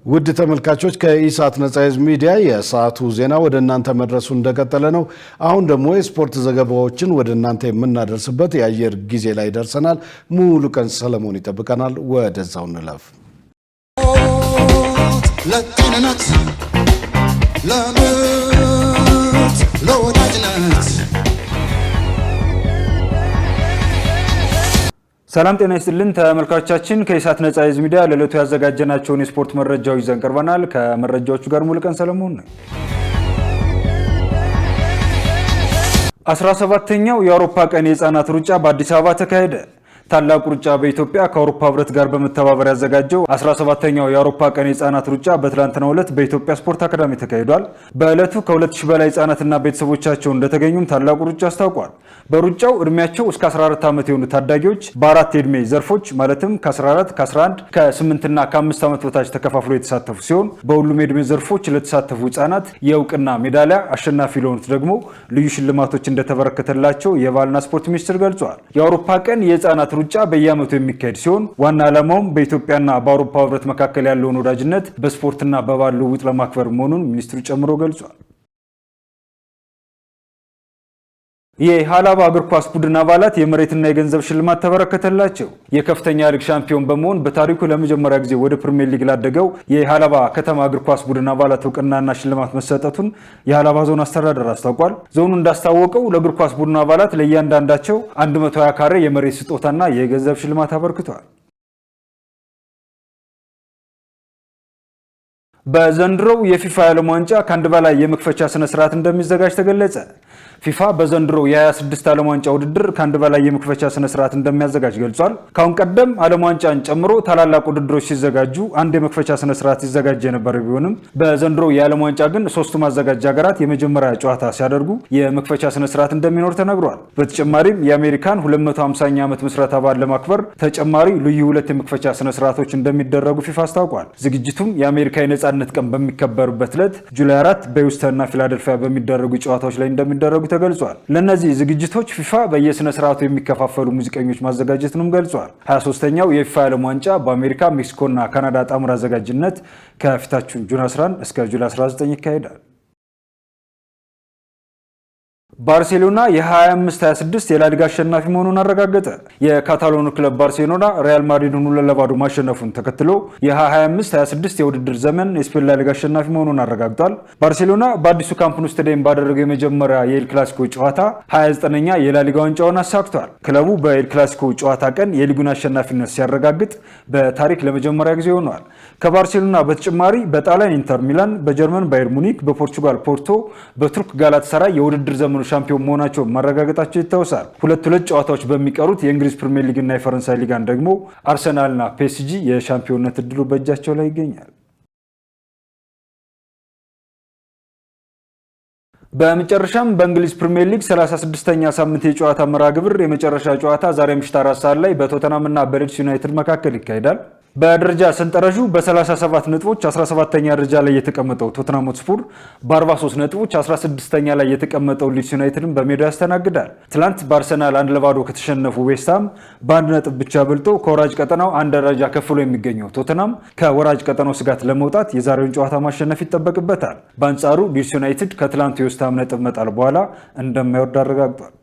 ውድ ተመልካቾች ከኢሳት ነጻ ህዝብ ሚዲያ የሰዓቱ ዜና ወደ እናንተ መድረሱ እንደቀጠለ ነው። አሁን ደግሞ የስፖርት ዘገባዎችን ወደ እናንተ የምናደርስበት የአየር ጊዜ ላይ ደርሰናል። ሙሉ ቀን ሰለሞን ይጠብቀናል። ወደዛው እንለፍ። ለጤንነት፣ ለምርት፣ ለወዳጅነት ሰላም ጤና ይስጥልን ተመልካቾቻችን፣ ከኢሳት ነጻ ህዝብ ሚዲያ ለዕለቱ ያዘጋጀናቸውን የስፖርት መረጃዎች ይዘን ቀርበናል። ከመረጃዎቹ ጋር ሙሉቀን ሰለሞን ነው። 17ኛው የአውሮፓ ቀን የህፃናት ሩጫ በአዲስ አበባ ተካሄደ። ታላቁ ሩጫ በኢትዮጵያ ከአውሮፓ ህብረት ጋር በመተባበር ያዘጋጀው 17ኛው የአውሮፓ ቀን የህፃናት ሩጫ በትላንትናው ዕለት በኢትዮጵያ ስፖርት አካዳሚ ተካሂዷል። በዕለቱ ከ2000 በላይ ህፃናትና ቤተሰቦቻቸው እንደተገኙም ታላቁ ሩጫ አስታውቋል። በሩጫው እድሜያቸው እስከ 14 ዓመት የሆኑ ታዳጊዎች በአራት የእድሜ ዘርፎች ማለትም ከ14፣ ከ11፣ ከ8 እና ከ5 ዓመት በታች ተከፋፍሎ የተሳተፉ ሲሆን በሁሉም የእድሜ ዘርፎች ለተሳተፉ ህፃናት የእውቅና ሜዳሊያ፣ አሸናፊ ለሆኑት ደግሞ ልዩ ሽልማቶች እንደተበረከተላቸው የባህልና ስፖርት ሚኒስቴር ገልጿል። የአውሮፓ ቀን የህፃናት ሩጫ በየዓመቱ የሚካሄድ ሲሆን ዋና ዓላማውም በኢትዮጵያና በአውሮፓ ህብረት መካከል ያለውን ወዳጅነት በስፖርትና በባህል ልውውጥ ለማክበር መሆኑን ሚኒስትሩ ጨምሮ ገልጿል። የሃላባ እግር ኳስ ቡድን አባላት የመሬትና የገንዘብ ሽልማት ተበረከተላቸው። የከፍተኛ ሊግ ሻምፒዮን በመሆን በታሪኩ ለመጀመሪያ ጊዜ ወደ ፕሪሚየር ሊግ ላደገው የሃላባ ከተማ እግር ኳስ ቡድን አባላት እውቅናና ሽልማት መሰጠቱን የሃላባ ዞን አስተዳደር አስታውቋል። ዞኑ እንዳስታወቀው ለእግር ኳስ ቡድን አባላት ለእያንዳንዳቸው 120 ካሬ የመሬት ስጦታና የገንዘብ ሽልማት አበርክቷል። በዘንድሮው የፊፋ የዓለም ዋንጫ ከአንድ በላይ የመክፈቻ ስነ ስርዓት እንደሚዘጋጅ ተገለጸ። ፊፋ በዘንድሮ የ26 ዓለም ዋንጫ ውድድር ከአንድ በላይ የመክፈቻ ስነ ስርዓት እንደሚያዘጋጅ ገልጿል። ካሁን ቀደም ዓለም ዋንጫን ጨምሮ ታላላቅ ውድድሮች ሲዘጋጁ አንድ የመክፈቻ ስነ ስርዓት ሲዘጋጅ የነበረ ቢሆንም በዘንድሮ የዓለም ዋንጫ ግን ሶስቱም አዘጋጅ ሀገራት የመጀመሪያ ጨዋታ ሲያደርጉ የመክፈቻ ስነ ስርዓት እንደሚኖር ተነግሯል። በተጨማሪም የአሜሪካን 250ኛ ዓመት ምስረታ በዓል ለማክበር ተጨማሪ ልዩ ሁለት የመክፈቻ ስነ ስርዓቶች እንደሚደረጉ ፊፋ አስታውቋል። ዝግጅቱም የአሜሪካ የነጻነት ቀን በሚከበርበት ዕለት ጁላይ 4 በሂውስተንና ፊላደልፊያ በሚደረጉ ጨዋታዎች ላይ እንደሚደረጉ ተገልጿል። ለነዚህ ዝግጅቶች ፊፋ በየስነ ስርዓቱ የሚከፋፈሉ ሙዚቀኞች ማዘጋጀቱንም ገልጿል። 23ኛው የፊፋ የዓለም ዋንጫ በአሜሪካ፣ ሜክሲኮና ካናዳ ጣምራ አዘጋጅነት ከፊታችን ጁን 11 እስከ ጁላይ 19 ይካሄዳል። ባርሴሎና የ25-26 የላሊጋ አሸናፊ መሆኑን አረጋገጠ። የካታሎኑ ክለብ ባርሴሎና ሪያል ማድሪድን 2-0 ማሸነፉን ተከትሎ የ25-26 የውድድር ዘመን የስፔን ላሊጋ አሸናፊ መሆኑን አረጋግጧል። ባርሴሎና በአዲሱ ካምፕ ኑ ስታዲየም ባደረገው የመጀመሪያ የኤል ክላሲኮ ጨዋታ 29ኛ የላሊጋ ዋንጫውን አሳክቷል። ክለቡ በኤል ክላሲኮ ጨዋታ ቀን የሊጉን አሸናፊነት ሲያረጋግጥ በታሪክ ለመጀመሪያ ጊዜ ሆኗል። ከባርሴሎና በተጨማሪ በጣሊያን ኢንተር ሚላን፣ በጀርመን ባየር ሙኒክ፣ በፖርቹጋል ፖርቶ፣ በቱርክ ጋላታሳራይ የውድድር ዘመኑ ሻምፒዮን መሆናቸውን ማረጋገጣቸው ይታወሳል። ሁለት ጨዋታዎች በሚቀሩት የእንግሊዝ ፕሪሚየር ሊግ እና የፈረንሳይ ሊጋን ደግሞ አርሰናልና ፒኤስጂ የሻምፒዮንነት እድሉ በእጃቸው ላይ ይገኛል። በመጨረሻም በእንግሊዝ ፕሪሚየር ሊግ 36ኛ ሳምንት የጨዋታ መርሃ ግብር የመጨረሻ ጨዋታ ዛሬ ምሽት 4 ሰዓት ላይ በቶተናም እና በሊድስ ዩናይትድ መካከል ይካሄዳል። በደረጃ ሰንጠረዡ በ37 ነጥቦች 17ኛ ደረጃ ላይ የተቀመጠው ቶተንሃም ሆትስፐር በ43 ነጥቦች 16ኛ ላይ የተቀመጠው ሊድስ ዩናይትድን በሜዳው ያስተናግዳል። ትላንት በአርሰናል 1-0 ከተሸነፉ ዌስትሃም በአንድ ነጥብ ብቻ በልጦ ከወራጅ ቀጠናው አንድ ደረጃ ከፍሎ የሚገኘው ቶተንሃም ከወራጅ ቀጠናው ስጋት ለመውጣት የዛሬውን ጨዋታ ማሸነፍ ይጠበቅበታል። በአንጻሩ ሊድስ ዩናይትድ ከትላንቱ የዌስትሃም ነጥብ መጣል በኋላ እንደማይወርድ አረጋግጧል።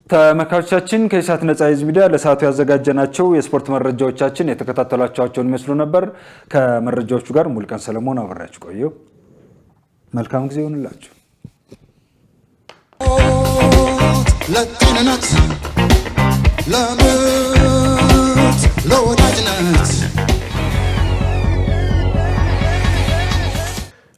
ተመልካቾቻችን ከኢሳት ነጻ ህዝብ ሚዲያ ለሰዓቱ ያዘጋጀናቸው የስፖርት መረጃዎቻችን የተከታተላችኋቸውን ይመስሉ ነበር። ከመረጃዎቹ ጋር ሙልቀን ሰለሞን አብሬያችሁ ቆየሁ። መልካም ጊዜ ይሁንላችሁ። ለጤንነት ለምርት ለወዳጅነት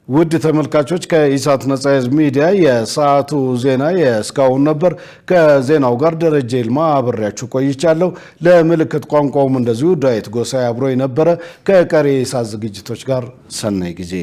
ውድ ተመልካቾች ከኢሳት ነጻ ህዝብ ሚዲያ የሰዓቱ ዜና የእስካሁን ነበር። ከዜናው ጋር ደረጀ ይልማ አብሬያችሁ ቆይቻለሁ። ለምልክት ቋንቋውም እንደዚሁ ዳዊት ጎሳይ አብሮኝ ነበረ። ከቀሪ የኢሳት ዝግጅቶች ጋር ሰናይ ጊዜ